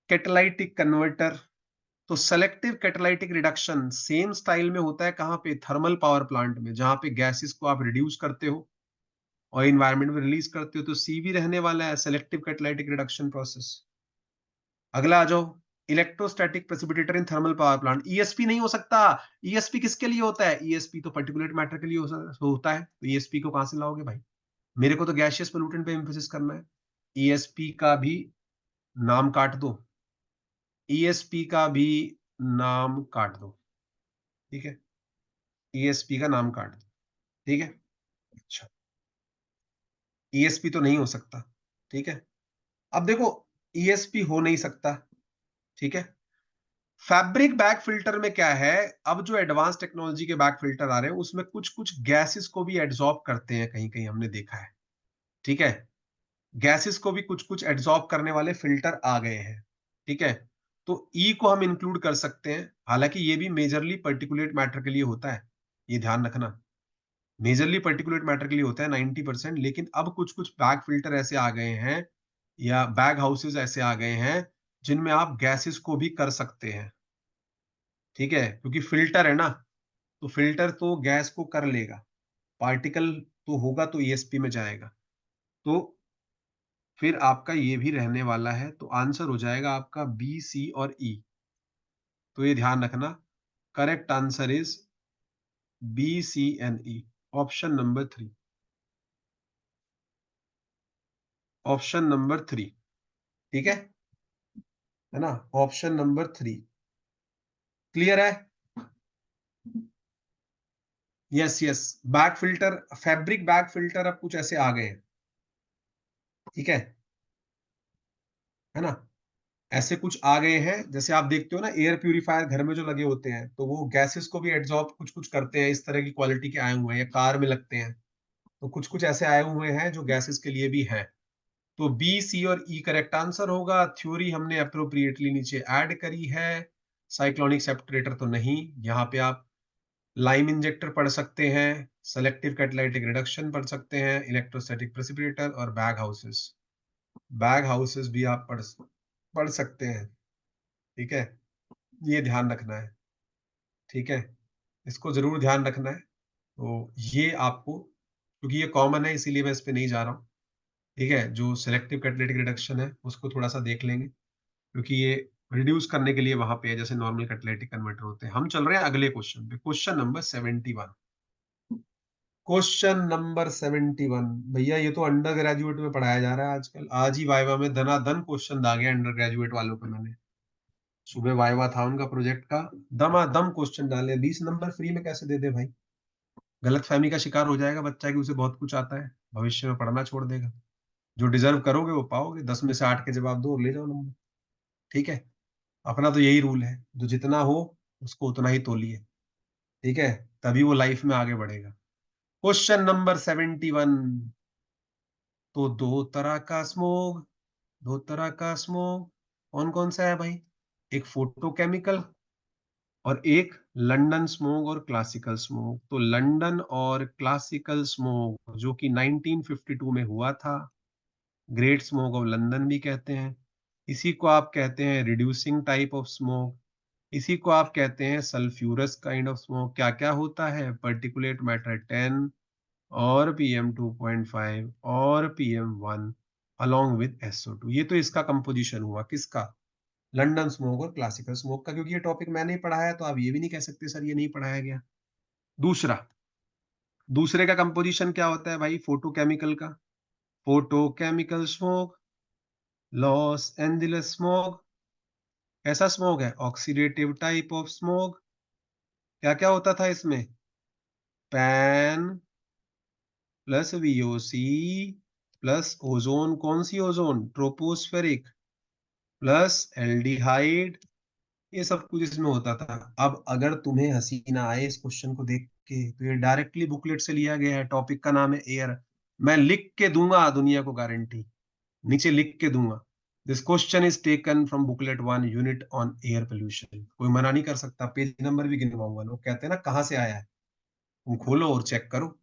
कैटालाइटिक कन्वर्टर। तो selective catalytic reduction same style में होता है कहां पे? थर्मल पावर प्लांट में, जहां पे गैसेस को आप रिड्यूस करते हो और इन्वायरमेंट में रिलीज करते हो। तो सी भी रहने वाला है, सेलेक्टिव कैटालाइटिक रिडक्शन प्रोसेस। अगला आ जाओ, इलेक्ट्रोस्टैटिक प्रेसिपिटेटर इन थर्मल पावर प्लांट। ईएसपी नहीं हो सकता। ईएसपी किसके लिए होता है? ईएसपी तो पर्टिकुलेट मैटर के लिए होता है। तो ईएसपी को कहां से लाओगे भाई? मेरे को तो गैसियस पोल्यूटेंट पे एम्फेसिस करना है। ईएसपी का भी नाम काट दो, ईएसपी का भी नाम काट दो। ठीक है, ईएसपी का नाम काट दो। ठीक है, अच्छा, ईएसपी तो नहीं हो सकता। ठीक है, अब देखो, ईएसपी हो नहीं सकता। ठीक है, फैब्रिक बैग फिल्टर में क्या है? अब जो एडवांस टेक्नोलॉजी के बैग फिल्टर आ रहे हैं उसमें कुछ कुछ गैसेस को भी एड्सॉर्ब करते हैं, कहीं कहीं हमने देखा है। ठीक है, गैसेस को भी कुछ कुछ एड्सॉर्ब करने वाले फिल्टर आ गए हैं। ठीक है, तो ई को हम इंक्लूड कर सकते हैं। हालांकि ये भी मेजरली पर्टिकुलेट मैटर के लिए होता है, ये ध्यान रखना। मेजरली पर्टिकुलेट मैटर के लिए होता है 90%। लेकिन अब कुछ कुछ बैग फिल्टर ऐसे आ गए हैं, या बैग हाउसेस ऐसे आ गए हैं, जिनमें आप गैसेस को भी कर सकते हैं। ठीक है, क्योंकि फिल्टर है ना, तो फिल्टर तो गैस को कर लेगा, पार्टिकल तो होगा तो ईएसपी में जाएगा, तो फिर आपका ये भी रहने वाला है, तो आंसर हो जाएगा आपका बी, सी और ई। तो ये ध्यान रखना, correct answer is B, C and E, option number 3। Option number 3, ठीक है ना, ऑप्शन नंबर 3 क्लियर है। Yes yes, bag filter, fabric bag filter अब कुछ ऐसे आ गए हैं, ठीक है ना, ऐसे कुछ आ गए हैं, जैसे आप देखते हो ना एयर प्यूरिफायर घर में जो लगे होते हैं, तो वो गैसेस को भी एब्जॉर्ब कुछ कुछ करते हैं, इस तरह की क्वालिटी के आए हुए हैं, या कार में लगते हैं, तो कुछ कुछ ऐसे आए हुए हैं जो गैसेस के लिए भी हैं। तो बी, सी और ई करेक्ट आंसर होगा। थ्योरी हमने अप्रोप्रिएटली नीचे ऐड करी है। साइक्लोनिक सेपरेटर तो नहीं, यहाँ पे आप लाइम इंजेक्टर पढ़ सकते हैं, सेलेक्टिव कैटालिटिक रिडक्शन पढ़ सकते हैं, इलेक्ट्रोस्टैटिक प्रेसिपिटेटर और बैग हाउसेस। बैग हाउसेस भी आप पढ़ सकते हैं, ठीक है, ये ध्यान रखना है, ठीक है, इसको जरूर ध्यान रखना है। तो ये आपको, क्योंकि ये कॉमन है इसीलिए मैं इस पे नहीं जा रहा हूँ, ठीक है, जो सिलेक्टिव कैटालिटिक रिडक्शन है उसको थोड़ा सा देख लेंगे, क्योंकि ये रिड्यूस करने के लिए वहां पे है, जैसे नॉर्मल कैटालिटिक कन्वर्टर होते हैं। हम चल रहे हैं अगले क्वेश्चन पे, क्वेश्चन नंबर 71। क्वेश्चन नंबर 71 भैया, ये तो अंडर ग्रेजुएट में पढ़ाया जा रहा है आजकल, आज ही वाइवा में धनाधन क्वेश्चन आ गया अंडर ग्रेजुएट वालों पे। मैंने सुबह वाइवा था उनका प्रोजेक्ट का, दमादम क्वेश्चन डाले, 20 नंबर फ्री में कैसे दे दे भाई। गलत फहमी का शिकार हो जाएगा बच्चा कि उसे बहुत कुछ आता है, भविष्य में पढ़ना छोड़ देगा। जो डिजर्व करोगे वो पाओगे, 10 में से 8 के जवाब दो और ले जाओ नंबर, ठीक है। अपना तो यही रूल है, जो जितना हो उसको उतना ही तोलिए, ठीक है, तभी वो लाइफ में आगे बढ़ेगा। Question number 71। तो दो तरह का स्मोक कौन कौन सा है भाई? एक फोटोकेमिकल और एक लंदन स्मोक और क्लासिकल स्मोक। तो लंदन और क्लासिकल स्मोक जो कि 1952 में हुआ था, ग्रेट स्मोक ऑफ लंदन भी कहते हैं, इसी को आप कहते हैं रिड्यूसिंग टाइप ऑफ स्मोक, इसी को आप कहते हैं सल्फ्यूरस काइंड ऑफ स्मोक। क्या क्या होता है? पर्टिकुलेट मैटर 10 और पीएम 2.5 और पीएम 1 अलोंग विद SO2। ये तो इसका कंपोजिशन हुआ, किसका? लंदन स्मोक और क्लासिकल स्मोक का। क्योंकि ये टॉपिक मैंने ही पढ़ाया है तो आप ये भी नहीं कह सकते सर ये नहीं पढ़ाया गया। दूसरा, दूसरे का कंपोजिशन क्या होता है भाई फोटोकेमिकल का? Photochemical smoke, Los Angeles smoke, कैसा स्मोक है? Oxidative type of smoke. क्या क्या होता था इसमें? PAN plus VOC plus ozone, कौन सी ओजोन? ट्रोपोस्फेरिक, प्लस एल्डिहाइड, ये सब कुछ इसमें होता था। अब अगर तुम्हें हंसी ना आए इस क्वेश्चन को देख के, तो ये डायरेक्टली बुकलेट से लिया गया है, टॉपिक का नाम है एयर। मैं लिख के दूंगा दुनिया को गारंटी, नीचे लिख के दूंगा, this question is taken from booklet 1 unit on air pollution. कोई मना नहीं कर सकता, पेज नंबर भी गिनवाऊंगा। लोग कहते हैं ना कहाँ से आया है, तुम खोलो और चेक करो।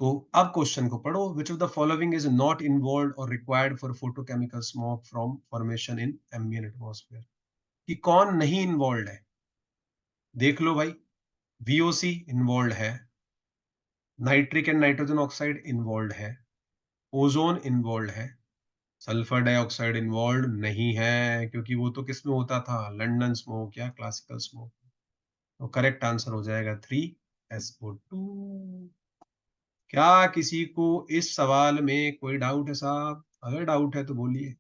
तो अब क्वेश्चन को पढ़ो, which of the following is not involve or required for photochemical smoke from formation in ambient atmosphere. कि कौन नहीं इन्वॉल्व है? देख लो भाई, VOC इन्वॉल्व है, nitric and nitrogen oxide involve है, ओजोन इन्वॉल्व है, सल्फर डाइऑक्साइड इन्वॉल्व नहीं है, क्योंकि वो तो किसमें होता था? लंदन स्मोक या क्लासिकल स्मोक। तो करेक्ट आंसर हो जाएगा 3SO2। क्या किसी को इस सवाल में कोई डाउट है साहब? अगर डाउट है तो बोलिए,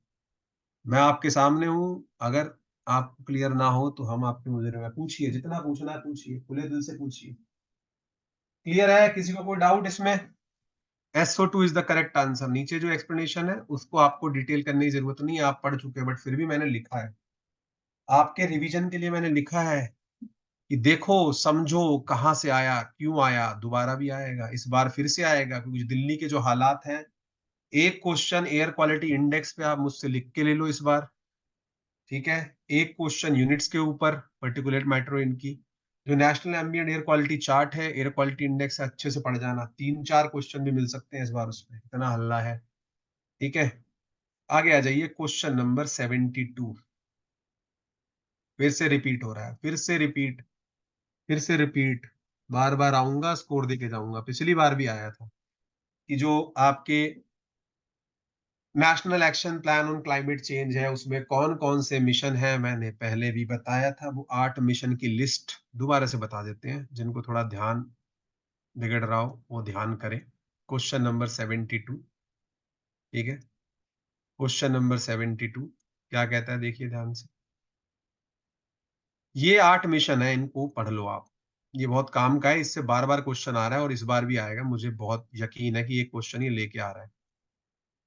मैं आपके सामने हूं। अगर आपको क्लियर ना हो तो हम आपके मुझे में पूछिए, जितना पूछना है पूछिए, खुले दिल से पूछिए। क्लियर है? किसी को कोई डाउट इसमें? SO2 is the correct answer. नीचे जो एक्सप्लेनेशन है उसको आपको डिटेल करने की जरूरत नहीं है, आप पढ़ चुके हैं, बट फिर भी मैंने लिखा है आपके रिवीजन के लिए। मैंने लिखा है कि देखो समझो कहां से आया, क्यों आया, दोबारा भी आएगा, इस बार फिर से आएगा, क्योंकि दिल्ली के जो हालात हैं। एक क्वेश्चन एयर क्वालिटी इंडेक्स पे आप मुझसे लिख के ले लो इस बार, ठीक है। एक क्वेश्चन यूनिट्स के ऊपर, पर्टिकुलेट मैटर इनकी, जो national ambient air quality chart है, एयर क्वालिटी इंडेक्स है, अच्छे से पढ़ जाना। 3-4 क्वेश्चन भी मिल सकते हैं इस बार उसमें, इतना हल्ला है, ठीक है। आगे आ जाइए, क्वेश्चन नंबर 72। फिर से रिपीट हो रहा है, फिर से रिपीट, फिर से रिपीट। बार बार आऊंगा, स्कोर देके जाऊंगा। पिछली बार भी आया था कि जो आपके national action plan on climate change है उसमें कौन कौन से मिशन है, मैंने पहले भी बताया था। वो 8 मिशन की लिस्ट दोबारा से बता देते हैं, जिनको थोड़ा ध्यान बिगड़ रहा हो वो ध्यान करें। क्वेश्चन नंबर 72, ठीक है। क्वेश्चन नंबर 72 क्या कहता है, देखिए ध्यान से। ये 8 मिशन है, इनको पढ़ लो आप। ये बहुत काम का है, इससे बार बार क्वेश्चन आ रहा है और इस बार भी आएगा, मुझे बहुत यकीन है कि ये क्वेश्चन ये लेके आ रहा है।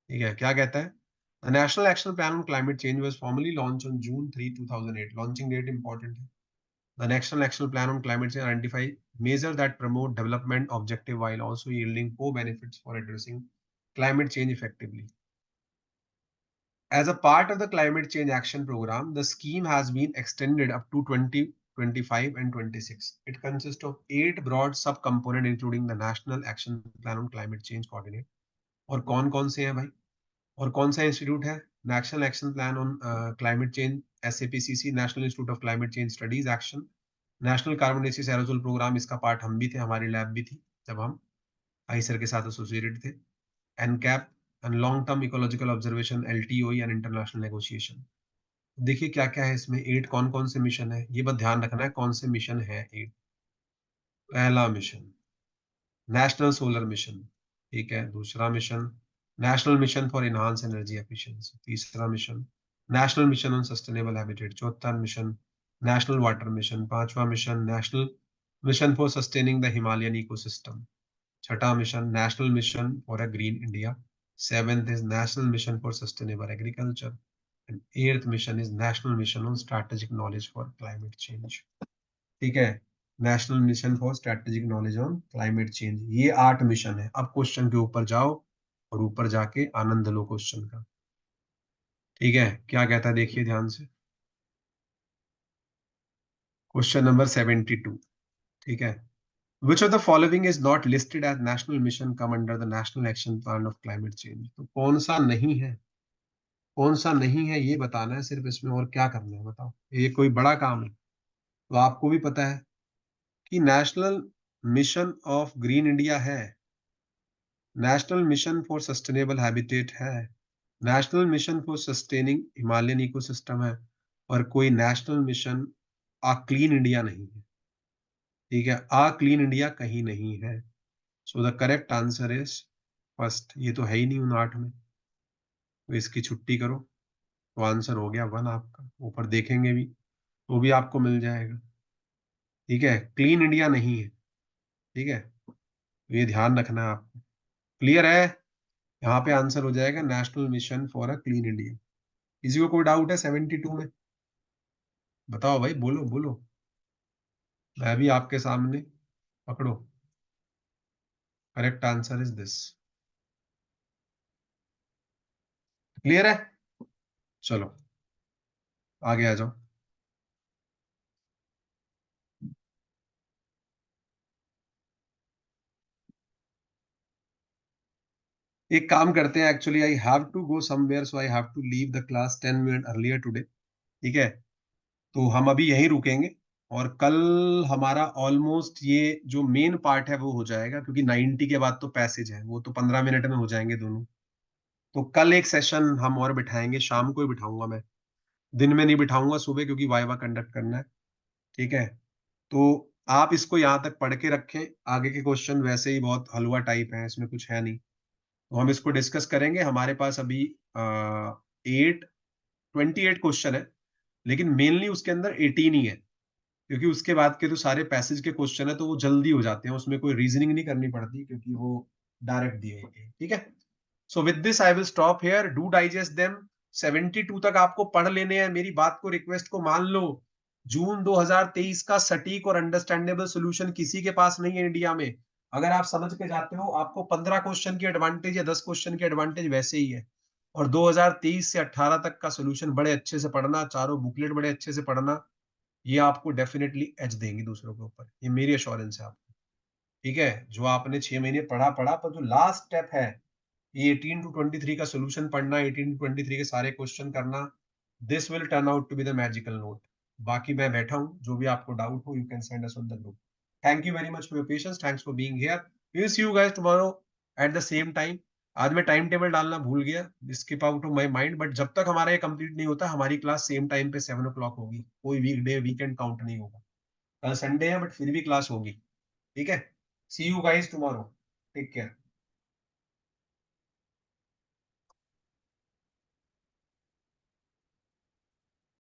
ठीक है, क्या कहता है? The National Action Plan on Climate Change was formally launched on June 3, 2008. Launching date important है. The National Action Plan on Climate Change identify measures that promote development objective while also yielding co-benefits for addressing climate change effectively. As a part of the Climate Change Action Program, the scheme has been extended up to 2025 and 26. It consists of 8 broad sub-components, including the National Action Plan on Climate Change Coordinate. और कौन-कौन से हैं भाई? और कौन सा institute है? National action plan on climate change, SAPCC, national institute of climate change studies action, national carbon basis aerosol programme, इसका पार्ट हम भी थे, हमारी लैब भी थी जब हम आईसर के साथ एसोसिएटेड थे। NCAP and long term ecological observation, LTOE and international negotiation. देखिए क्या क्या है इसमें, 8 कौन कौन से मिशन है, ये बस ध्यान रखना है कौन से मिशन है 8। पहला मिशन नेशनल सोलर मिशन, ठीक है। दूसरा mission national mission for enhance energy efficiency. तीसरा mission national mission on sustainable habitat. चौथा मिशन नेशनल वाटर मिशन। पांचवा mission national mission for sustaining the Himalayan ecosystem. छठा mission national mission for a green India. Seventh is national mission for sustainable agriculture and eighth mission is national mission on strategic knowledge for climate change. ठीक है, national mission for strategic knowledge on climate change. ये 8 mission है। अब question के ऊपर जाओ और ऊपर जाके आनंद लो क्वेश्चन का। ठीक है, क्या कहता है देखिए ध्यान से। क्वेश्चन नंबर 72, ठीक है। Which of the following is not listed as national mission come under the National Action Plan of Climate Change? तो कौन सा नहीं है, कौन सा नहीं है ये बताना है सिर्फ इसमें, और क्या करना है बताओ। ये कोई बड़ा काम है? तो आपको भी पता है कि national mission of green India है, national mission for sustainable habitat है, national mission for sustaining Himalayan ecosystem है, और कोई national mission a clean India नहीं है। ठीक है, आ क्लीन इंडिया कहीं नहीं है। So the correct answer is first. ये तो है ही नहीं उन 8 में, तो इसकी छुट्टी करो, तो आंसर हो गया 1 आपका। ऊपर देखेंगे भी तो भी आपको मिल जाएगा। ठीक है, क्लीन इंडिया नहीं है। ठीक है, तो ये ध्यान रखना है आपको। क्लियर है? यहाँ पे आंसर हो जाएगा national mission for a clean India. किसी को कोई डाउट है 72 में? बताओ भाई, बोलो बोलो, मैं भी आपके सामने। पकड़ो, correct answer is this. Clear है? चलो आगे आ जाओ। एक काम करते हैं, actually I have to go somewhere, so I have to leave the class 10 minute earlier today. ठीक है, तो हम अभी यहीं रुकेंगे और कल हमारा ऑलमोस्ट ये जो मेन पार्ट है वो हो जाएगा, क्योंकि 90 के बाद तो पैसेज है, वो तो 15 मिनट में हो जाएंगे दोनों। तो कल एक सेशन हम और बिठाएंगे, शाम को ही बिठाऊंगा मैं, दिन में नहीं बिठाऊंगा, सुबह, क्योंकि वाइवा कंडक्ट करना है। ठीक है, तो आप इसको यहाँ तक पढ़ के रखें। आगे के क्वेश्चन वैसे ही बहुत हलवा टाइप हैं, इसमें कुछ है नहीं, तो हम इसको डिस्कस करेंगे। हमारे पास अभी 28 क्वेश्चन है, लेकिन मेनली उसके अंदर 18 ही है, क्योंकि उसके बाद के तो सारे पैसेज के क्वेश्चन है, तो वो जल्दी हो जाते हैं, उसमें कोई रीजनिंग नहीं करनी पड़ती, क्योंकि वो डायरेक्ट दिए होते हैं। ठीक है, so with this I will stop here, do digest them. 72 तक आपको पढ़ लेने हैं, मेरी बात को, रिक्वेस्ट को मान लो। जून 2023 का सटीक और अंडरस्टैंडेबल सोल्यूशन किसी के पास नहीं है इंडिया में। अगर आप समझ के जाते हो, आपको 15 क्वेश्चन की एडवांटेज या 10 क्वेश्चन की एडवांटेज वैसे ही है। और 2023 से 18 तक का सोल्यूशन बड़े अच्छे से पढ़ना, चारों बुकलेट बड़े अच्छे से पढ़ना, ये आपको डेफिनेटली एज देंगी दूसरों के ऊपर, ये मेरी अश्योरेंस है आपको। ठीक है, जो आपने 6 महीने पढ़ा पढ़ा, पर जो लास्ट स्टेप है, ये 18 to 23 का सोल्यूशन पढ़ना, 18 to 23 के सारे क्वेश्चन करना, this will turn out to be the magical note. बाकी मैं बैठा हूं, जो भी आपको डाउट हो you can send us on the group. Thank you very much for your patience, thanks for being here. We will see you guys tomorrow at the same time. आज मैं टाइम टेबल डालना भूल गया, skip out of my mind, but जब तक हमारा ये complete नहीं होता हमारी क्लास सेम टाइम पे 7 o'clock होगी। कोई वीकडे वीकेंड काउंट नहीं होगा। कल संडे है बट फिर भी क्लास होगी। ठीक है, see you guys tomorrow, take care.